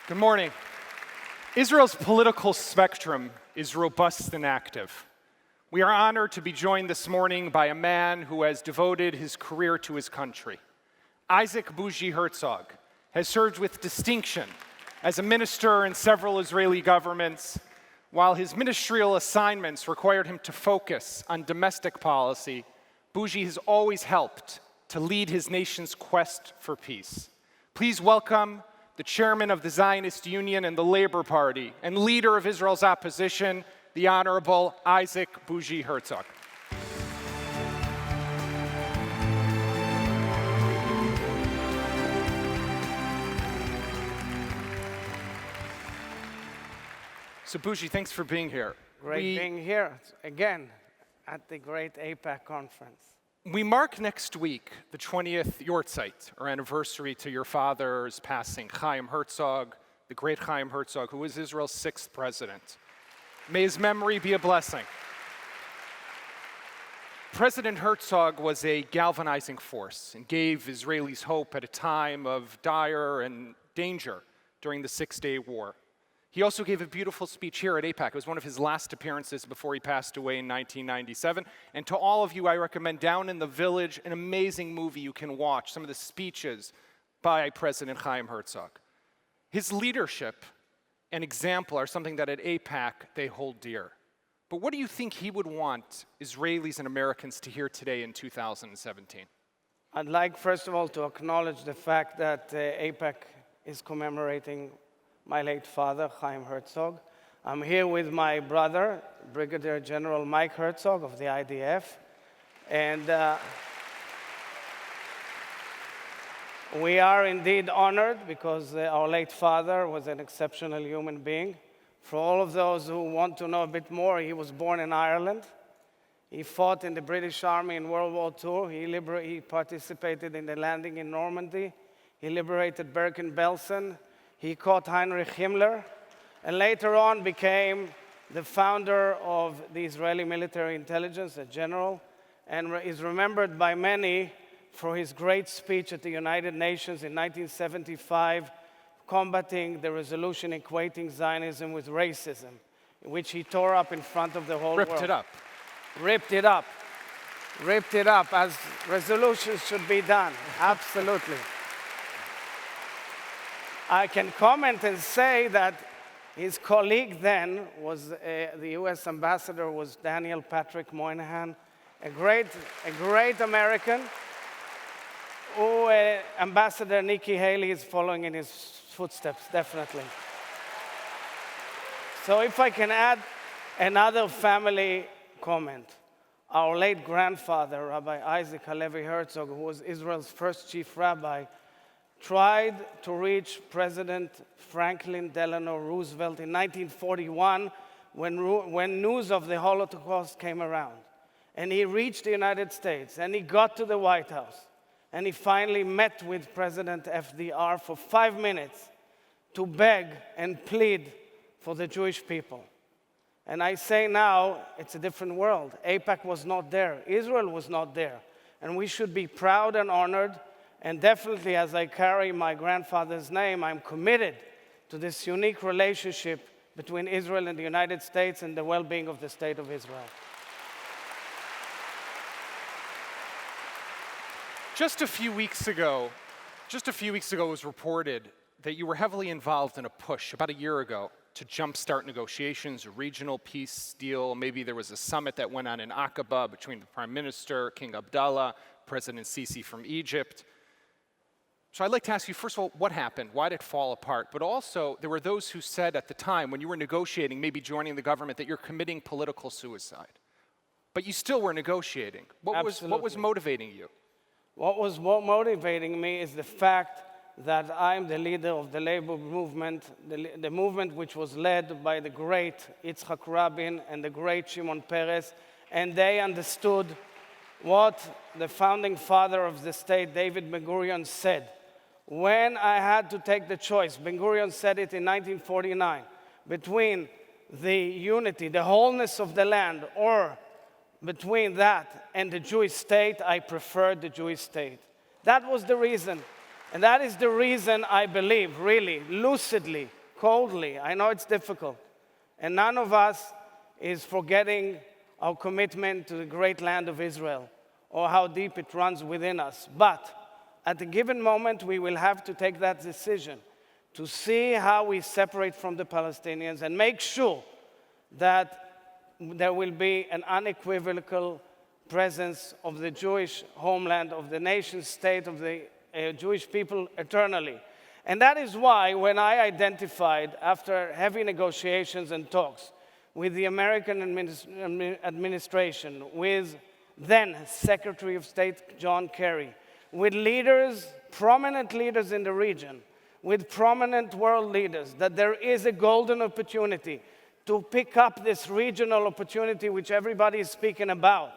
Good morning. Israel's political spectrum is robust and active. We are honored to be joined this morning by a man who has devoted his career to his country. Isaac Bougie Herzog has served with distinction as a minister in several Israeli governments. While his ministerial assignments required him to focus on domestic policy, Bougie has always helped to lead his nation's quest for peace. Please welcome the chairman of the Zionist Union and the Labor Party, and leader of Israel's opposition, the Honorable Isaac Bougie Herzog. So Bougie, thanks for being here. Great being here again at the great AIPAC conference. We mark next week the 20th Yortzeit, or anniversary to your father's passing, Chaim Herzog, the great Chaim Herzog, who was Israel's 6th president. May his memory be a blessing. President Herzog was a galvanizing force and gave Israelis hope at a time of dire and danger during the Six-Day War. He also gave a beautiful speech here at AIPAC. It was one of his last appearances before he passed away in 1997. And to all of you, I recommend Down in the Village, an amazing movie you can watch, some of the speeches by President Chaim Herzog. His leadership and example are something that at AIPAC they hold dear. But what do you think he would want Israelis and Americans to hear today in 2017? I'd like, first of all, to acknowledge the fact that AIPAC is commemorating my late father, Chaim Herzog. I'm here with my brother, Brigadier General Mike Herzog of the IDF. And we are indeed honored because our late father was an exceptional human being. For all of those who want to know a bit more, he was born in Ireland. He fought in the British Army in World War II. He participated in the landing in Normandy. He liberated Bergen-Belsen. He caught Heinrich Himmler, and later on became the founder of the Israeli military intelligence, a general, and is remembered by many for his great speech at the United Nations in 1975, combating the resolution equating Zionism with racism, which he tore up in front of the whole world. Ripped it up. Ripped it up. Ripped it up, as resolutions should be done, absolutely. I can comment and say that his colleague then was, the US ambassador was Daniel Patrick Moynihan, a great American, who Ambassador Nikki Haley is following in his footsteps, definitely. So if I can add another family comment. Our late grandfather, Rabbi Isaac Halevi Herzog, who was Israel's first chief rabbi, tried to reach President Franklin Delano Roosevelt in 1941 when news of the Holocaust came around. And he reached the United States, and he got to the White House, and he finally met with President FDR for 5 minutes to beg and plead for the Jewish people. And I say now, it's a different world. AIPAC was not there. Israel was not there. And we should be proud and honored. And definitely, as I carry my grandfather's name, I'm committed to this unique relationship between Israel and the United States and the well-being of the State of Israel. Just a few weeks ago, it was reported that you were heavily involved in a push about a year ago to jumpstart negotiations, a regional peace deal. Maybe there was a summit that went on in Aqaba between the Prime Minister, King Abdullah, President Sisi from Egypt. So I'd like to ask you, first of all, what happened? Why did it fall apart? But also, there were those who said at the time, when you were negotiating, maybe joining the government, that you're committing political suicide. But you still were negotiating. What was motivating you? What was motivating me is the fact that I'm the leader of the labor movement, the movement which was led by the great Yitzhak Rabin and the great Shimon Peres, and they understood what the founding father of the state, David Ben-Gurion, said. When I had to take the choice, Ben-Gurion said it in 1949, between the unity, the wholeness of the land, or between that and the Jewish state, I preferred the Jewish state. That was the reason. And that is the reason I believe, really, lucidly, coldly, I know it's difficult, and none of us is forgetting our commitment to the great land of Israel or how deep it runs within us. But at a given moment, we will have to take that decision to see how we separate from the Palestinians and make sure that there will be an unequivocal presence of the Jewish homeland, of the nation state, of the Jewish people eternally. And that is why when I identified, after heavy negotiations and talks with the American administration, with then Secretary of State John Kerry, with leaders, prominent leaders in the region, with prominent world leaders, that there is a golden opportunity to pick up this regional opportunity which everybody is speaking about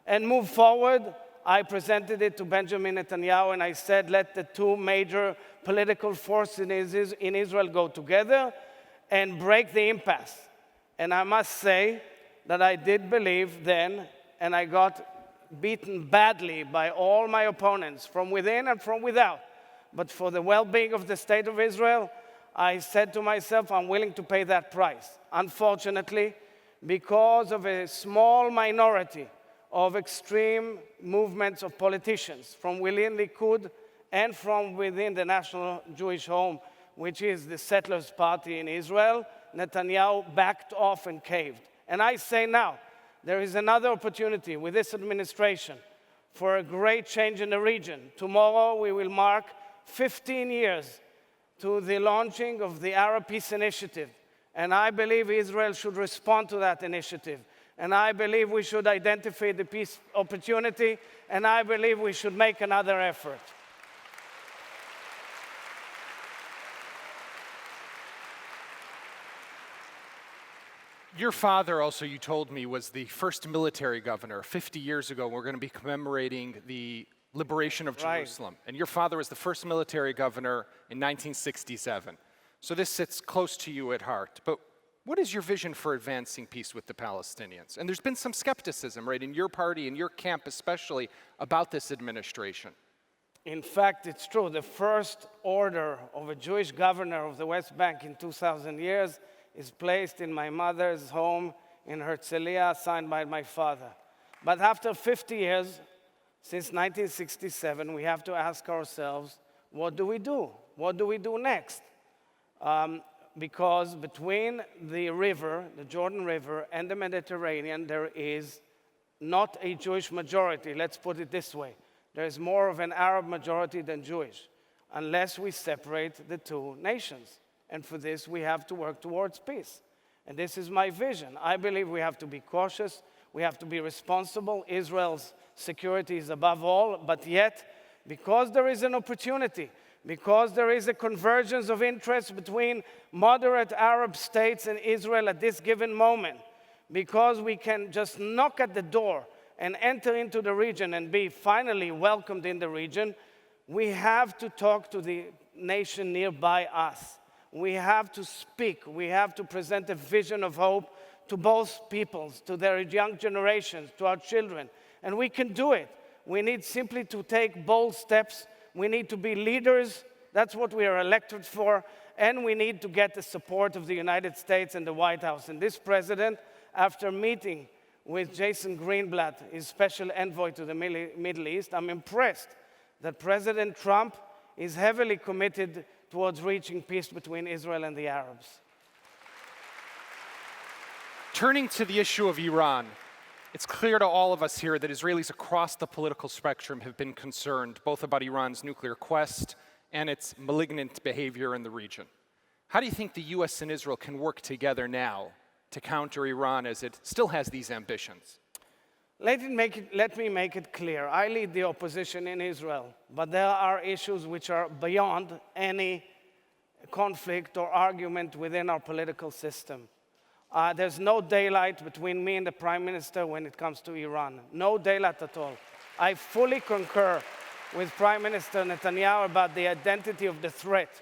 and move forward. I presented it to Benjamin Netanyahu and I said, let the two major political forces in Israel go together and break the impasse. And I must say that I did believe then, and I got beaten badly by all my opponents from within and from without. But for the well-being of the state of Israel, I said to myself, I'm willing to pay that price. Unfortunately, because of a small minority of extreme movements of politicians from within Likud and from within the National Jewish Home, which is the Settlers Party in Israel, Netanyahu backed off and caved. And I say now, there is another opportunity with this administration for a great change in the region. Tomorrow we will mark 15 years to the launching of the Arab Peace Initiative. And I believe Israel should respond to that initiative. And I believe we should identify the peace opportunity. And I believe we should make another effort. Your father also, you told me, was the first military governor. 50 years ago, we're going to be commemorating the liberation of Jerusalem. Right. And your father was the first military governor in 1967. So this sits close to you at heart. But what is your vision for advancing peace with the Palestinians? And there's been some skepticism, right, in your party, in your camp especially, about this administration. In fact, it's true. The first order of a Jewish governor of the West Bank in 2,000 years is placed in my mother's home in Herzog, signed by my father. But after 50 years, since 1967, we have to ask ourselves, what do we do? What do we do next? Because between the river, the Jordan River, and the Mediterranean, there is not a Jewish majority. Let's put it this way. There is more of an Arab majority than Jewish, unless we separate the two nations. And for this, we have to work towards peace. And this is my vision. I believe we have to be cautious. We have to be responsible. Israel's security is above all. But yet, because there is an opportunity, because there is a convergence of interests between moderate Arab states and Israel at this given moment, because we can just knock at the door and enter into the region and be finally welcomed in the region, we have to talk to the nation nearby us. We have to speak. We have to present a vision of hope to both peoples, to their young generations, to our children. And we can do it. We need simply to take bold steps. We need to be leaders. That's what we are elected for. And we need to get the support of the United States and the White House. And this president, after meeting with Jason Greenblatt, his special envoy to the Middle East, I'm impressed that President Trump is heavily committed towards reaching peace between Israel and the Arabs. Turning to the issue of Iran, it's clear to all of us here that Israelis across the political spectrum have been concerned both about Iran's nuclear quest and its malignant behavior in the region. How do you think the US and Israel can work together now to counter Iran as it still has these ambitions? Let me make it clear. I lead the opposition in Israel, but there are issues which are beyond any conflict or argument within our political system. There's no daylight between me and the Prime Minister when it comes to Iran. No daylight at all. I fully concur with Prime Minister Netanyahu about the identity of the threat.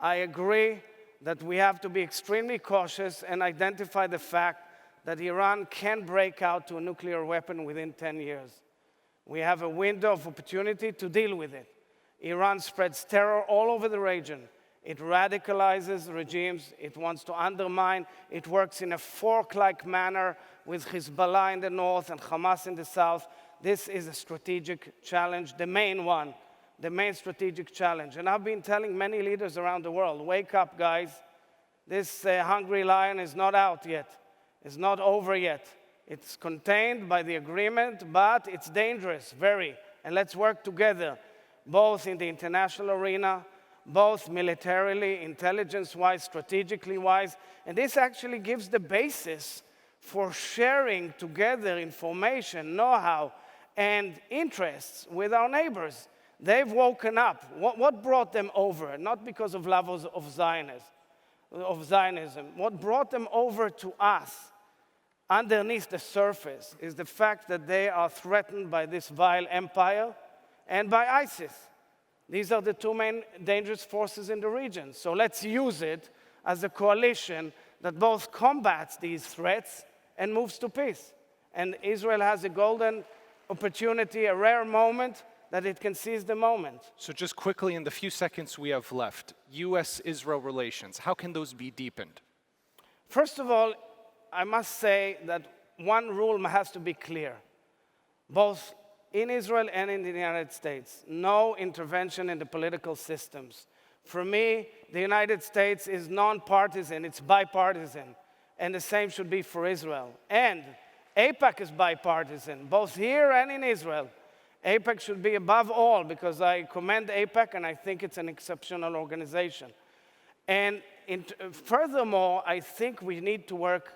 I agree that we have to be extremely cautious and identify the fact that Iran can break out to a nuclear weapon within 10 years. We have a window of opportunity to deal with it. Iran spreads terror all over the region. It radicalizes regimes. It wants to undermine. It works in a fork-like manner with Hezbollah in the north and Hamas in the south. This is a strategic challenge, the main one, the main strategic challenge. And I've been telling many leaders around the world, wake up, guys. This hungry lion is not out yet. It's not over yet. It's contained by the agreement, but it's dangerous, very. And let's work together, both in the international arena, both militarily, intelligence-wise, strategically-wise. And this actually gives the basis for sharing together information, know-how, and interests with our neighbors. They've woken up. What brought them over? Not because of love of Zionism. What brought them over to us, underneath the surface, is the fact that they are threatened by this vile empire and by ISIS. These are the two main dangerous forces in the region. So let's use it as a coalition that both combats these threats and moves to peace. And Israel has a golden opportunity, a rare moment, that it can seize the moment. So just quickly, in the few seconds we have left, U.S.-Israel relations, how can those be deepened? First of all, I must say that one rule has to be clear, both in Israel and in the United States. No intervention in the political systems. For me, the United States is non-partisan, it's bipartisan, and the same should be for Israel. And AIPAC is bipartisan, both here and in Israel. AIPAC should be above all, because I commend AIPAC and I think it's an exceptional organization. And furthermore, I think we need to work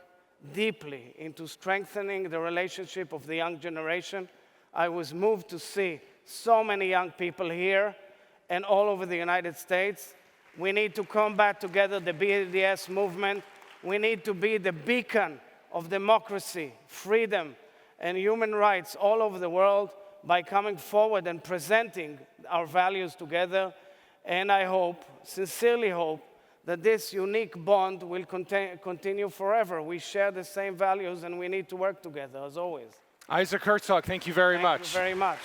deeply into strengthening the relationship of the young generation. I was moved to see so many young people here and all over the United States. We need to combat together the BDS movement. We need to be the beacon of democracy, freedom, and human rights all over the world by coming forward and presenting our values together. And I hope, sincerely hope, that this unique bond will continue forever. We share the same values and we need to work together, as always. Isaac Herzog, thank you very much. Thank you very much.